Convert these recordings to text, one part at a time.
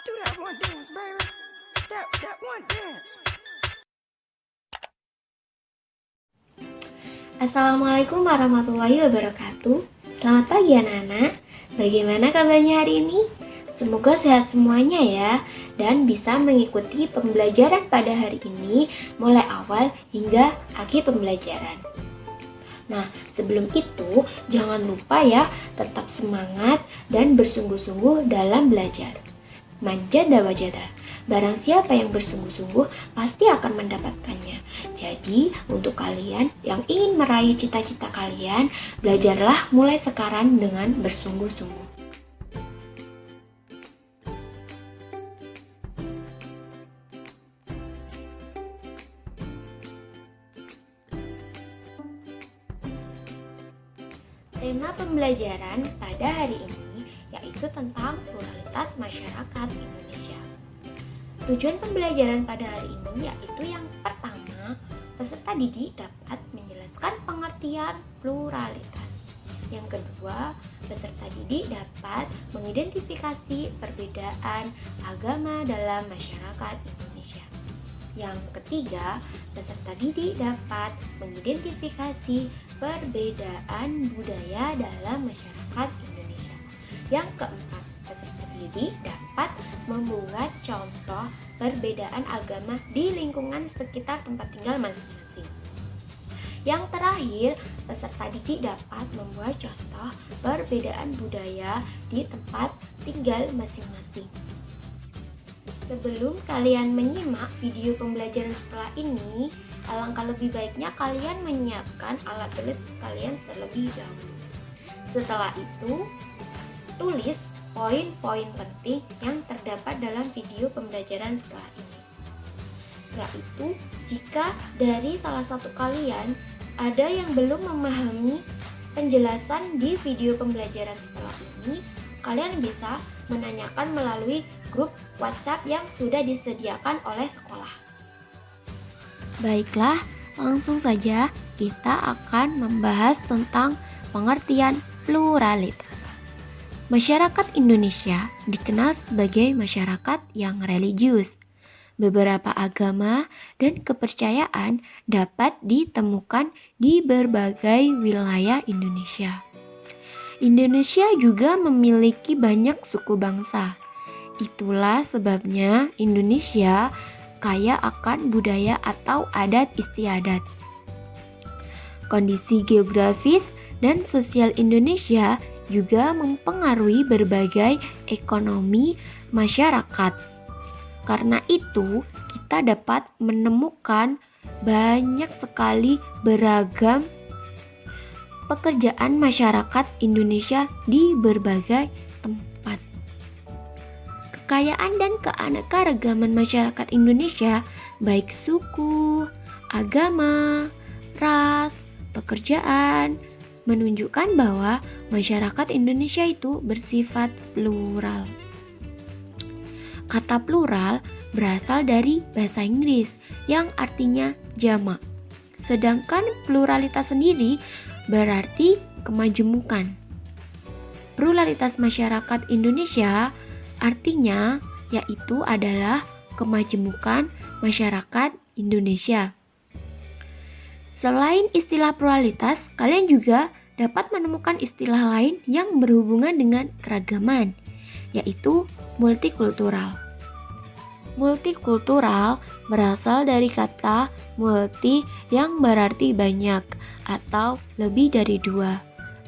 Do that one dance, baby. That one dance. Assalamualaikum warahmatullahi wabarakatuh. Selamat pagi anak-anak. Bagaimana kabarnya hari ini? Semoga sehat semuanya ya, dan bisa mengikuti pembelajaran pada hari ini mulai awal hingga akhir pembelajaran. Nah, sebelum itu jangan lupa ya, tetap semangat dan bersungguh-sungguh dalam belajar. Manjada wajada, barang siapa yang bersungguh-sungguh pasti akan mendapatkannya. Jadi, untuk kalian yang ingin meraih cita-cita kalian, belajarlah mulai sekarang dengan bersungguh-sungguh. Tema pembelajaran pada hari ini yaitu tentang pluralitas masyarakat Indonesia. Tujuan pembelajaran pada hari ini yaitu yang pertama, peserta didik dapat menjelaskan pengertian pluralitas. Yang kedua, peserta didik dapat mengidentifikasi perbedaan agama dalam masyarakat Indonesia. Yang ketiga, peserta didik dapat mengidentifikasi perbedaan budaya dalam masyarakat Indonesia. Yang keempat, peserta didik dapat membuat contoh perbedaan agama di lingkungan sekitar tempat tinggal masing-masing. Yang terakhir, peserta didik dapat membuat contoh perbedaan budaya di tempat tinggal masing-masing. Sebelum kalian menyimak video pembelajaran setelah ini, alangkah lebih baiknya kalian menyiapkan alat tulis kalian terlebih dahulu. Setelah itu, tulis poin-poin penting yang terdapat dalam video pembelajaran setelah ini. Setelah itu, jika dari salah satu kalian ada yang belum memahami penjelasan di video pembelajaran setelah ini, kalian bisa menanyakan melalui grup WhatsApp yang sudah disediakan oleh sekolah. Baiklah, langsung saja kita akan membahas tentang pengertian pluralitas. Masyarakat Indonesia dikenal sebagai masyarakat yang religius. Beberapa agama dan kepercayaan dapat ditemukan di berbagai wilayah Indonesia. Indonesia juga memiliki banyak suku bangsa. Itulah sebabnya Indonesia kaya akan budaya atau adat istiadat. Kondisi geografis dan sosial Indonesia juga mempengaruhi berbagai ekonomi masyarakat. Karena itu, kita dapat menemukan banyak sekali beragam pekerjaan masyarakat Indonesia di berbagai tempat. Kekayaan dan keanekaragaman masyarakat Indonesia, baik suku, agama, ras, pekerjaan, menunjukkan bahwa masyarakat Indonesia itu bersifat plural. Kata plural berasal dari bahasa Inggris yang artinya jamak. Sedangkan pluralitas sendiri berarti kemajemukan. Pluralitas masyarakat Indonesia artinya yaitu adalah kemajemukan masyarakat Indonesia. Selain istilah pluralitas, kalian juga dapat menemukan istilah lain yang berhubungan dengan keragaman, yaitu multikultural. Multikultural berasal dari kata multi yang berarti banyak atau lebih dari dua,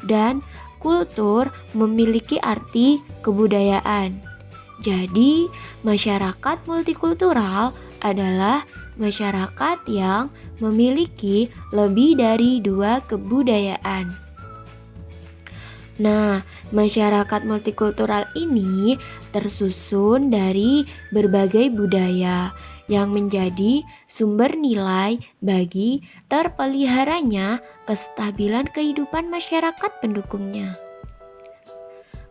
dan kultur memiliki arti kebudayaan. Jadi, masyarakat multikultural adalah masyarakat yang memiliki lebih dari dua kebudayaan. Nah, masyarakat multikultural ini tersusun dari berbagai budaya yang menjadi sumber nilai bagi terpeliharanya kestabilan kehidupan masyarakat pendukungnya.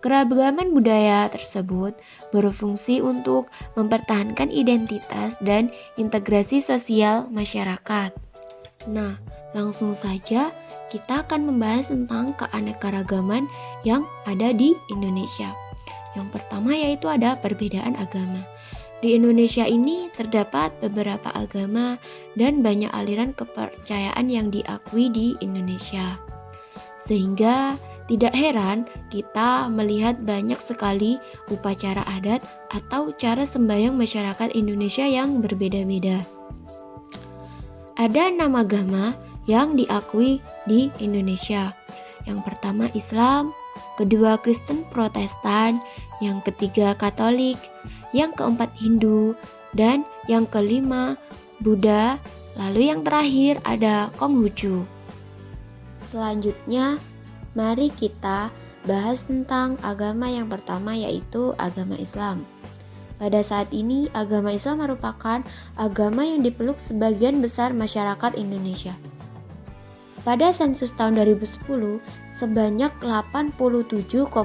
Keragaman budaya tersebut berfungsi untuk mempertahankan identitas dan integrasi sosial masyarakat. Nah, langsung saja kita akan membahas tentang keanekaragaman yang ada di Indonesia. Yang pertama yaitu ada perbedaan agama. Di Indonesia ini terdapat beberapa agama dan banyak aliran kepercayaan yang diakui di Indonesia. Sehingga tidak heran kita melihat banyak sekali upacara adat atau cara sembahyang masyarakat Indonesia yang berbeda-beda. Ada 6 agama yang diakui di Indonesia. Yang pertama Islam, kedua Kristen Protestan, yang ketiga Katolik, yang keempat Hindu, dan yang kelima Buddha, lalu yang terakhir ada Konghucu. Selanjutnya, mari kita bahas tentang agama yang pertama yaitu agama Islam. Pada saat ini, agama Islam merupakan agama yang dipeluk sebagian besar masyarakat Indonesia. Pada sensus tahun 2010, sebanyak 87,2%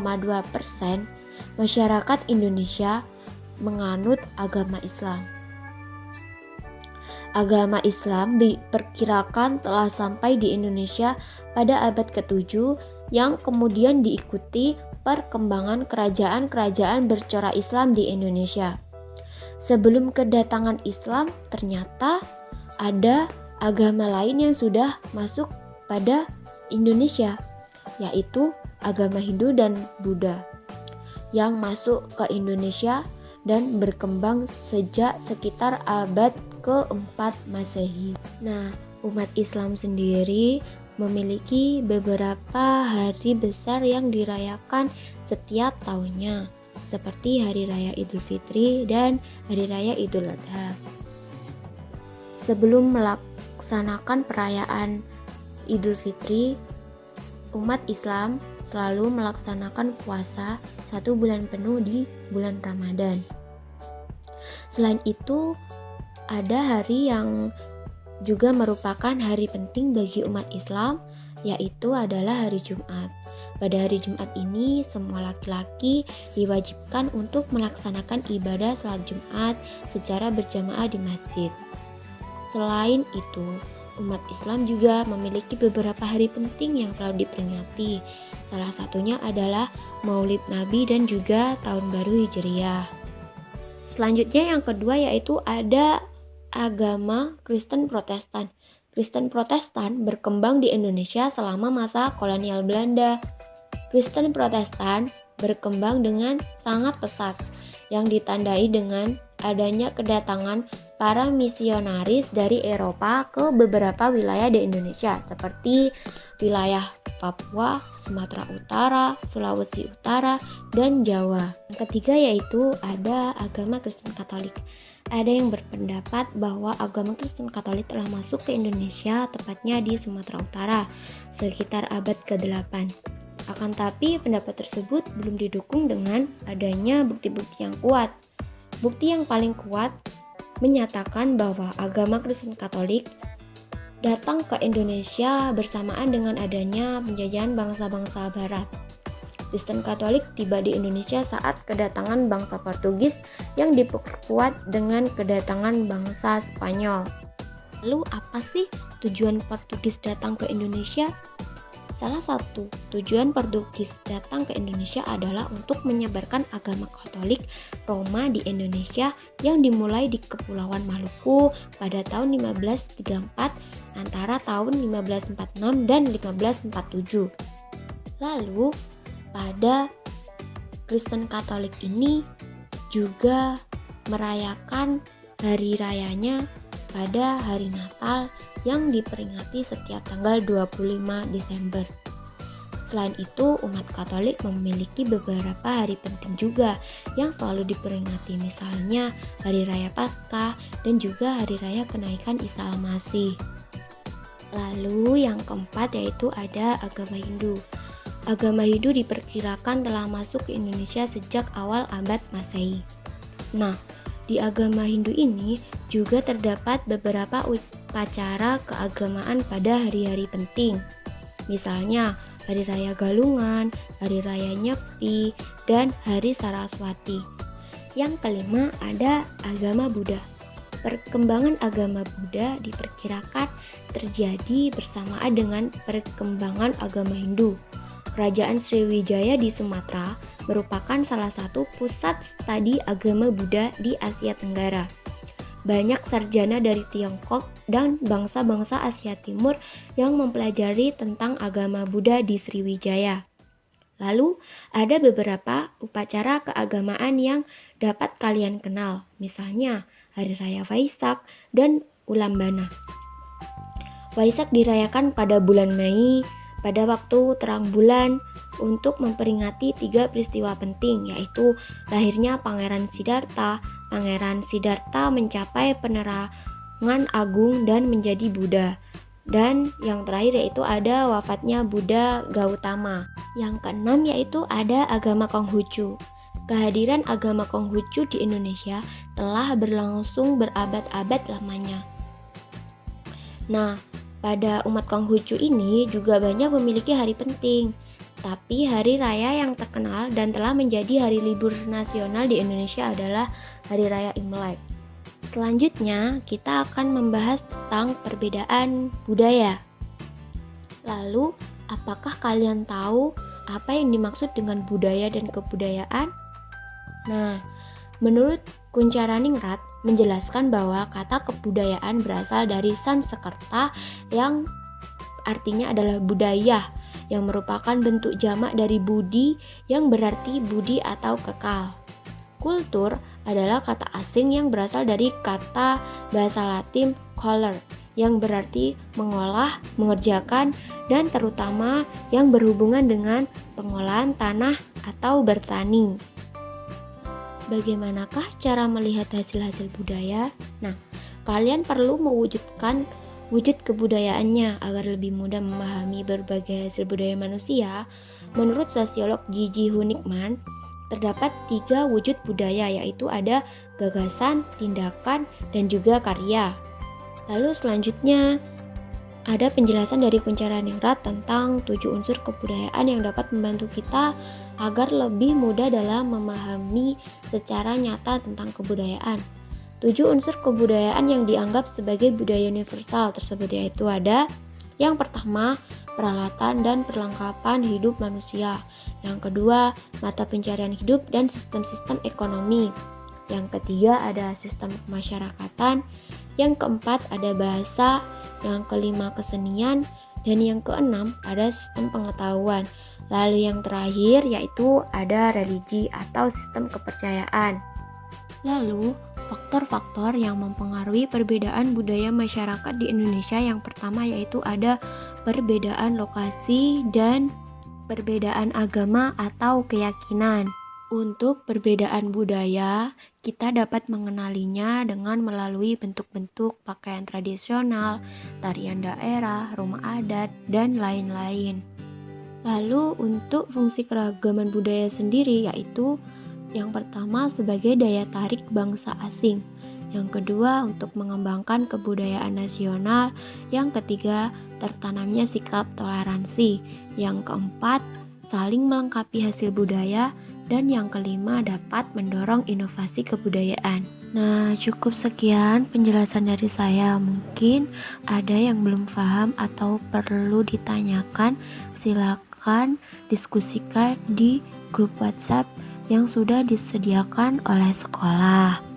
masyarakat Indonesia menganut agama Islam. Agama Islam diperkirakan telah sampai di Indonesia pada abad ke-7 yang kemudian diikuti perkembangan kerajaan-kerajaan bercorak Islam di Indonesia. Sebelum kedatangan Islam, ternyata ada agama lain yang sudah masuk pada Indonesia, yaitu agama Hindu dan Buddha yang masuk ke Indonesia dan berkembang sejak sekitar abad ke-4 Masehi. Nah, umat Islam sendiri memiliki beberapa hari besar yang dirayakan setiap tahunnya, seperti Hari Raya Idul Fitri dan Hari Raya Idul Adha. Sebelum melaksanakan perayaan Idul Fitri, umat Islam selalu melaksanakan puasa 1 bulan penuh di bulan Ramadan. Selain itu, ada hari yang juga merupakan hari penting bagi umat Islam, yaitu adalah hari Jumat. Pada hari Jumat ini, semua laki-laki diwajibkan untuk melaksanakan ibadah salat Jumat secara berjamaah di masjid. Selain itu, umat Islam juga memiliki beberapa hari penting yang selalu diperingati. Salah satunya adalah Maulid Nabi dan juga Tahun Baru Hijriah. Selanjutnya yang kedua yaitu ada agama Kristen Protestan. Kristen Protestan berkembang di Indonesia selama masa kolonial Belanda. Kristen Protestan berkembang dengan sangat pesat yang ditandai dengan adanya kedatangan para misionaris dari Eropa ke beberapa wilayah di Indonesia seperti wilayah Papua, Sumatera Utara, Sulawesi Utara, dan Jawa. Yang ketiga yaitu ada agama Kristen Katolik. Ada yang berpendapat bahwa agama Kristen Katolik telah masuk ke Indonesia, tepatnya di Sumatera Utara, sekitar abad ke-8. Akan tapi pendapat tersebut belum didukung dengan adanya bukti-bukti yang kuat. Bukti yang paling kuat menyatakan bahwa agama Kristen Katolik datang ke Indonesia bersamaan dengan adanya penjajahan bangsa-bangsa Barat. Kristen Katolik tiba di Indonesia saat kedatangan bangsa Portugis yang diperkuat dengan kedatangan bangsa Spanyol. Lalu apa sih tujuan Portugis datang ke Indonesia? Salah satu tujuan Portugis datang ke Indonesia adalah untuk menyebarkan agama Katolik Roma di Indonesia yang dimulai di Kepulauan Maluku pada tahun 1534 antara tahun 1546 dan 1547. Lalu pada Kristen Katolik ini juga merayakan hari rayanya pada hari Natal yang diperingati setiap tanggal 25 Desember. Selain itu, umat Katolik memiliki beberapa hari penting juga yang selalu diperingati, misalnya Hari Raya Paskah dan juga Hari Raya Kenaikan Isa Al-Masih. Lalu yang keempat yaitu ada agama Hindu. Agama Hindu diperkirakan telah masuk ke Indonesia sejak awal abad Masehi. Nah, di agama Hindu ini juga terdapat beberapa upacara keagamaan pada hari-hari penting. Misalnya, Hari Raya Galungan, Hari Raya Nyepi, dan Hari Saraswati. Yang kelima ada agama Buddha. Perkembangan agama Buddha diperkirakan terjadi bersamaan dengan perkembangan agama Hindu. Kerajaan Sriwijaya di Sumatera merupakan salah satu pusat studi agama Buddha di Asia Tenggara. Banyak sarjana dari Tiongkok dan bangsa-bangsa Asia Timur yang mempelajari tentang agama Buddha di Sriwijaya. Lalu, ada beberapa upacara keagamaan yang dapat kalian kenal, misalnya Hari Raya Waisak dan Ulam Bana. Waisak dirayakan pada bulan Mei, pada waktu terang bulan, untuk memperingati 3 peristiwa penting, yaitu lahirnya Pangeran Siddhartha. Pangeran Siddhartha mencapai penerangan agung dan menjadi Buddha. Dan yang terakhir yaitu ada wafatnya Buddha Gautama. Yang keenam yaitu ada agama Konghucu. Kehadiran agama Konghucu di Indonesia telah berlangsung berabad-abad lamanya. Nah, pada umat Konghucu ini juga banyak memiliki hari penting. Tapi hari raya yang terkenal dan telah menjadi hari libur nasional di Indonesia adalah Hari Raya Imlek. Selanjutnya, kita akan membahas tentang perbedaan budaya. Lalu, apakah kalian tahu apa yang dimaksud dengan budaya dan kebudayaan? Nah, menurut Kuncharaningrat menjelaskan bahwa kata kebudayaan berasal dari Sanskerta yang artinya adalah budaya, yang merupakan bentuk jamak dari budi yang berarti budi atau kekal. Kultur adalah kata asing yang berasal dari kata bahasa Latin color yang berarti mengolah, mengerjakan, dan terutama yang berhubungan dengan pengolahan tanah atau bertani. Bagaimanakah cara melihat hasil-hasil budaya? Nah, kalian perlu mewujudkan wujud kebudayaannya agar lebih mudah memahami berbagai hasil budaya manusia. Menurut sosiolog Gigi Hunikman, terdapat 3 wujud budaya, yaitu ada gagasan, tindakan, dan juga karya. Lalu selanjutnya ada penjelasan dari Kuncharaningrat tentang 7 unsur kebudayaan yang dapat membantu kita agar lebih mudah dalam memahami secara nyata tentang kebudayaan. 7 unsur kebudayaan yang dianggap sebagai budaya universal tersebut yaitu ada yang pertama, peralatan dan perlengkapan hidup manusia. Yang kedua, mata pencarian hidup dan sistem-sistem ekonomi. Yang ketiga, ada sistem kemasyarakatan. Yang keempat, ada bahasa. Yang kelima, kesenian. Dan yang keenam, ada sistem pengetahuan. Lalu yang terakhir, yaitu ada religi atau sistem kepercayaan. Lalu, faktor-faktor yang mempengaruhi perbedaan budaya masyarakat di Indonesia yang pertama yaitu ada perbedaan lokasi dan perbedaan agama atau keyakinan. Untuk perbedaan budaya, kita dapat mengenalinya dengan melalui bentuk-bentuk pakaian tradisional, tarian daerah, rumah adat, dan lain-lain. Lalu untuk fungsi keragaman budaya sendiri yaitu yang pertama sebagai daya tarik bangsa asing, yang kedua untuk mengembangkan kebudayaan nasional, yang ketiga tertanamnya sikap toleransi, yang keempat saling melengkapi hasil budaya, dan yang kelima dapat mendorong inovasi kebudayaan. Nah, cukup sekian penjelasan dari saya. Mungkin ada yang belum paham atau perlu ditanyakan, silakan diskusikan di grup WhatsApp yang sudah disediakan oleh sekolah.